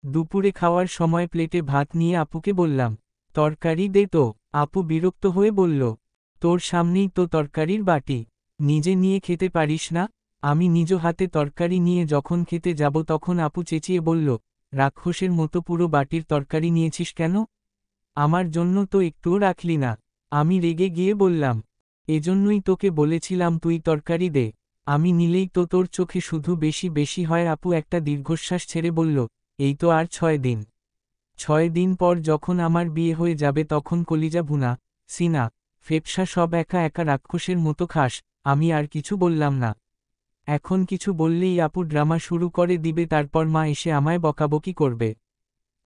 দুপুরে খাওয়ার সময় প্লেটে ভাত নিয়ে আপুকে বললাম, তরকারি দে তো। আপু বিরক্ত হয়ে বলল, তোর সামনেই তো তরকারির বাটি, নিজে নিয়ে খেতে পারিস না? আমি নিজ হাতে তরকারি নিয়ে যখন খেতে যাব তখন আপু চেঁচিয়ে বলল, রাক্ষসের মতো পুরো বাটির তরকারি নিয়েছিস কেন? আমার জন্য তো একটুও রাখলি না। আমি রেগে গিয়ে বললাম, এজন্যই তোকে বলেছিলাম তুই তরকারি দে, আমি নিলেই তো তোর চোখে শুধু বেশি বেশি হয়। আপু একটা দীর্ঘশ্বাস ছেড়ে বলল, এই তো আর 6 দিন। 6 দিন পর যখন আমার বিয়ে হয়ে যাবে তখন কলিজা ভুনা, সিনা, ফেপসা সব একা একা রাক্ষসের মতো খাস। আমি আর কিছু বললাম না। এখন কিছু বললেই আপু ড্রামা শুরু করে দিবে, তারপর মা এসে আমায় বকাবকি করবে।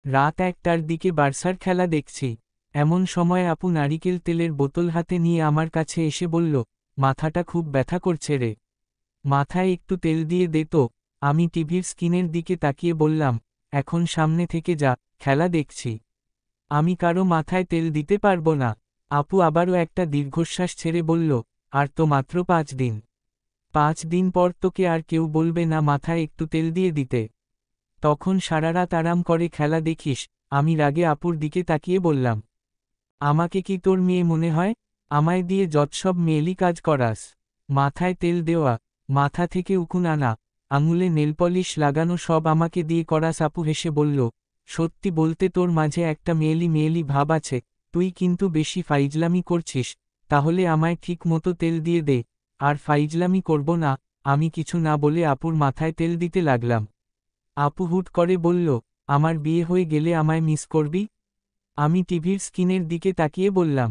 রাত 1টার দিকে বার্সার খেলা দেখছি। এমন সময় আপু নারিকেল তেলের বোতল হাতে নিয়ে আমার কাছে এসে বলল, মাথাটা খুব ব্যথা করছে রে, মাথায় একটু তেল দিয়ে দে তো। আমি টিভির স্ক্রিনের দিকে তাকিয়ে বললাম, এখন সামনে থেকে যা, খেলা দেখছি, আমি কারো মাথায় তেল দিতে পারবো না। আপু আবারও একটা দীর্ঘশ্বাস ছেড়ে বলল, আর তো মাত্র 5 দিন। 5 দিন পর তোকে আর কেউ বলবে না মাথায় একটু তেল দিয়ে দিতে, তখন সারারাত আরাম করে খেলা দেখিস। আমি রাগে আপুর দিকে তাকিয়ে বললাম, আমাকে কি তোর মেয়ে মনে হয়? আমায় দিয়ে যৎসব মেয়েলি কাজ করাস, মাথায় তেল দেওয়া, মাথা থেকে উকুন আনা, আঙুলে নেলপলিশ লাগানো সব আমাকে দিয়ে করাস। আপু হেসে বলল, সত্যি বলতে তোর মাঝে একটা মেয়েলি মেয়েলি ভাব আছে, তুই কিন্তু বেশি ফাইজলামি করছিস, তাহলে আমায় ঠিক মতো তেল দিয়ে দে। আর ফাইজলামি করব না। আমি কিছু না বলে আপুর মাথায় তেল দিতে লাগলাম। আপু হুট করে বলল, আমার বিয়ে হয়ে গেলে আমায় মিস করবি? আমি টিভির স্ক্রিনের দিকে তাকিয়ে বললাম,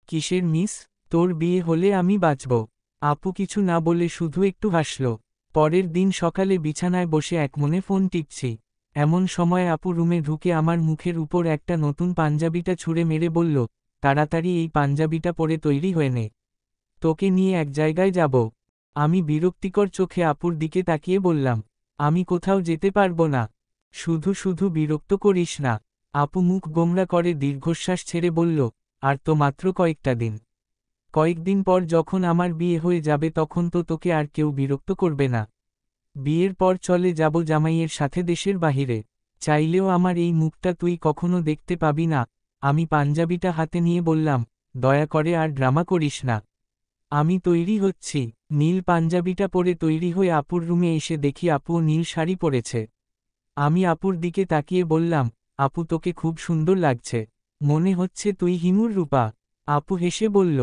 কিসের মিস? তোর বিয়ে হলে আমি বাঁচব। আপু কিছু না বলে শুধু একটু হাসল। পরের দিন সকালে বিছানায় বসে একমনে ফোন টিপছি। এমন সময় আপু রুমে ঢুকে আমার মুখের উপর একটা নতুন পাঞ্জাবিটা ছুঁড়ে মেরে বলল, তাড়াতাড়ি এই পাঞ্জাবিটা পরে তৈরি হয়ে নে, তোকে নিয়ে এক জায়গায় যাব। আমি বিরক্তিকর চোখে আপুর দিকে তাকিয়ে বললাম, আমি কোথাও যেতে পারবো না। শুধু শুধু বিরক্ত করিস না। আপু মুখ গোমড়া করে দীর্ঘশ্বাস ছেড়ে বলল, আর তো মাত্র কয়েকটা দিন। কয়েকদিন পর যখন আমার বিয়ে হয়ে যাবে তখন তো তোকে আর কেউ বিরক্ত করবে না। বিয়ের পর চলে যাব জামাইয়ের সাথে দেশের বাহিরে, চাইলেও আমার এই মুখটা তুই কখনো দেখতে পাবি না। আমি পাঞ্জাবিটা হাতে নিয়ে বললাম, দয়া করে আর ড্রামা করিস না, আমি তৈরি হচ্ছি। নীল পাঞ্জাবিটা পরে তৈরি হয়ে আপুর রুমে এসে দেখি আপুও নীল শাড়ি পরেছে। আমি আপুর দিকে তাকিয়ে বললাম, আপু তোকে খুব সুন্দর লাগছে, মনে হচ্ছে তুই হিমুর রূপা। আপু হেসে বলল,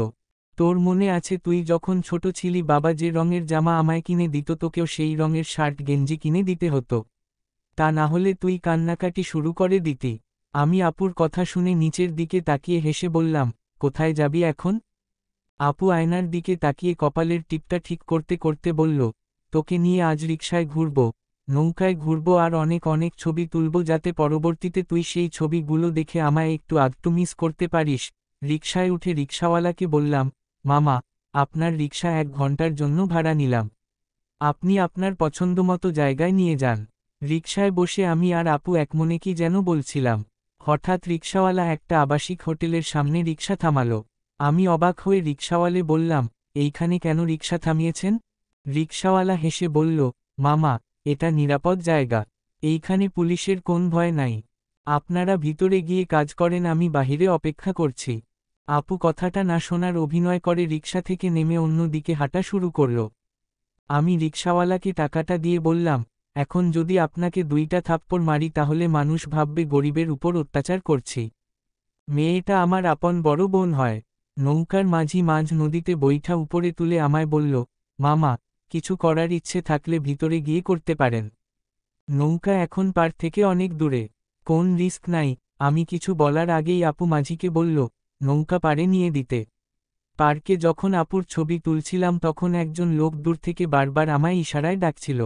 তোর মনে আছে তুই যখন ছোট ছিলি বাবা যে রঙের জামা আমায় কিনে দিত তোকেও সেই রঙের শার্ট গেঞ্জি কিনে দিতে হতো, তা না হলে তুই কান্নাকাটি শুরু করে দিতি। আমি আপুর কথা শুনে নিচের দিকে তাকিয়ে হেসে বললাম, কোথায় যাবি এখন? আপু আয়নার দিকে তাকিয়ে কপালের টিপটা ঠিক করতে করতে বলল, তোকে নিয়ে আজ রিকশায় ঘুরব, নৌকায় ঘুরব আর অনেক অনেক ছবি তুলব যাতে পরবর্তীতে তুই সেই ছবিগুলো দেখে আমায় একটু আধটু মিস করতে পারিস। রিকশায় উঠে রিকশাওয়ালাকে বললাম, মামা, আপনার রিকশা 1 ঘন্টার জন্য ভাড়া নিলাম, আপনি আপনার পছন্দমতো জায়গায় নিয়ে যান। রিকশায় বসে আমি আর আপু একমনে কি যেন বলছিলাম। হঠাৎ রিকশাওয়ালা একটা আবাসিক হোটেলের সামনে রিকশা থামালো। আমি অবাক হয়ে রিকশাওয়ালে বললাম, এইখানে কেন রিকশা থামিয়েছেন? রিকশাওয়ালা হেসে বলল, মামা, এটা নিরাপদ জায়গা, এইখানে পুলিশের কোন ভয় নাই, আপনারা ভিতরে গিয়ে কাজ করেন, আমি বাহিরে অপেক্ষা করছি। আপু কথাটা না শোনার অভিনয় করে রিকশা থেকে নেমে অন্য দিকে হাঁটা শুরু করল। আমি রিকশাওয়ালাকে টাকাটা দিয়ে বললাম, এখন যদি আপনাকে 2টা থাপ্পড় মারি তাহলে মানুষ ভাববে গরিবের উপর অত্যাচার করছি। মেয়েটা আমার আপন বড় বোন হয়। নৌকার মাঝি মাঝ নদীতে বৈঠা উপরে তুলে আমায় বলল, মামা, কিছু করার ইচ্ছে থাকলে ভিতরে গিয়ে করতে পারেন, নৌকা এখন পার থেকে অনেক দূরে, কোন রিস্ক নাই। আমি কিছু বলার আগেই আপু মাঝিকে বলল, নৌকা পাড়ে নিয়ে দিতে। পার্কে যখন আপুর ছবি তুলছিলাম তখন একজন লোক দূর থেকে বারবার আমায় ইশারায় ডাকছিল।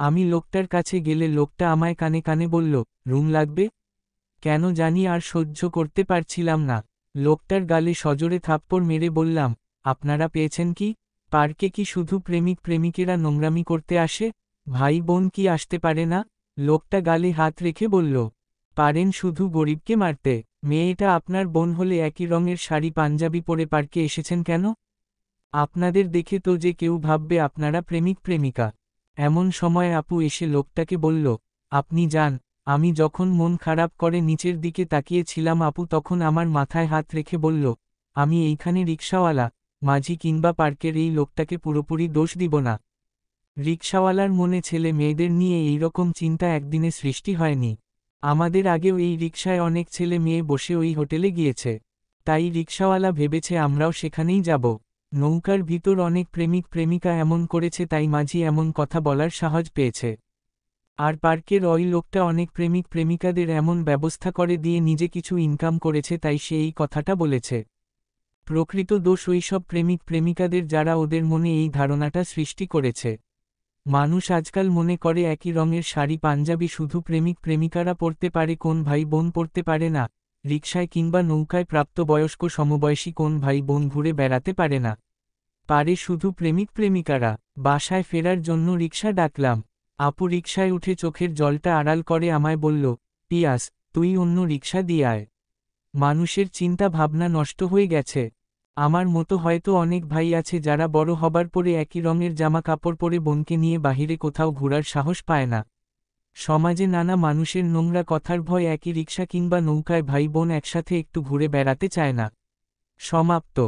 আমি লোকটার কাছে গেলে লোকটা আমায় কানে কানে বলল, রুম লাগবে? কেন জানি আর সহ্য করতে পারছিলাম না। লোকটার গালে সজোরে থাপ্পড় মেরে বললাম, আপনারা পেয়েছেন কি? পার্কে কি শুধু প্রেমিক প্রেমিকেরা নোংরামি করতে আসে? ভাই বোন কি আসতে পারে না? লোকটা গালে হাত রেখে বলল, পারেন শুধু গরিবকে মারতে। মেয়েটা আপনার বোন হলে একই রঙের শাড়ি পাঞ্জাবি পরে পার্কে এসেছেন কেন? আপনাদের দেখে তো যে কেউ ভাববে আপনারা প্রেমিক প্রেমিকা। এমন সময় আপু এসে লোকটাকে বলল, আপনি যান, আমি যখন মন খারাপ করে নিচের দিকে তাকিয়েছিলাম আপু তখন আমার মাথায় হাত রেখে বলল, আমি এইখানে রিকশাওয়ালা, মাঝি কিংবা পার্কের এই লোকটাকে পুরোপুরি দোষ দিব না। রিকশাওয়ালার মনে ছেলে মেয়েদের নিয়ে এইরকম চিন্তা একদিনে সৃষ্টি হয়নি। আমাদের আগেও এই রিকশায় অনেক ছেলে মেয়ে বসে ওই হোটেলে গিয়েছে। তাই রিকশাওয়ালা ভেবেছে আমরাও সেখানেই যাব। নৌকার ভিতর অনেক প্রেমিক প্রেমিকা এমন করেছে তাই মাঝি এমন কথা বলার সাহস পেয়েছে। আর পার্কের ওই লোকটা অনেক প্রেমিক প্রেমিকাদের এমন ব্যবস্থা করে দিয়ে নিজে কিছু ইনকাম করেছে তাই সে এই কথাটা বলেছে। প্রকৃত দোষ ওই সব প্রেমিক প্রেমিকাদের যারা ওদের মনে এই ধারণাটা সৃষ্টি করেছে। মানুষ আজকাল মনে করে একই রঙের শাড়ি পাঞ্জাবি শুধু প্রেমিক প্রেমিকারা পরতে পারে, কোন ভাই বোন পরতে পারে না। রিকশায় কিংবা নৌকায় প্রাপ্তবয়স্ক সমবয়সী কোন ভাই বোন ঘুরে বেড়াতে পারে না। পারে শুধু প্রেমিক প্রেমিকারা। বাসায় ফেরার জন্য রিকশা ডাকলাম। আপু রিকশায় উঠে চোখের জলটা আড়াল করে আমায় বলল, পিয়াস, তুই অন্য রিকশা দিয়ে আয়। মানুষের চিন্তা ভাবনা নষ্ট হয়ে গেছে। আমার মতো হয়তো অনেক ভাই আছে যারা বড় হবার পরে একই রঙের জামা কাপড় পরে বোনকে নিয়ে বাহিরে কোথাও ঘোরার সাহস পায় না। সমাজে নানা মানুষের নোংরা কথার ভয় একই রিকশা কিংবা নৌকায় ভাই বোন একসাথে একটু ঘুরে বেড়াতে চায় না। সমাপ্ত।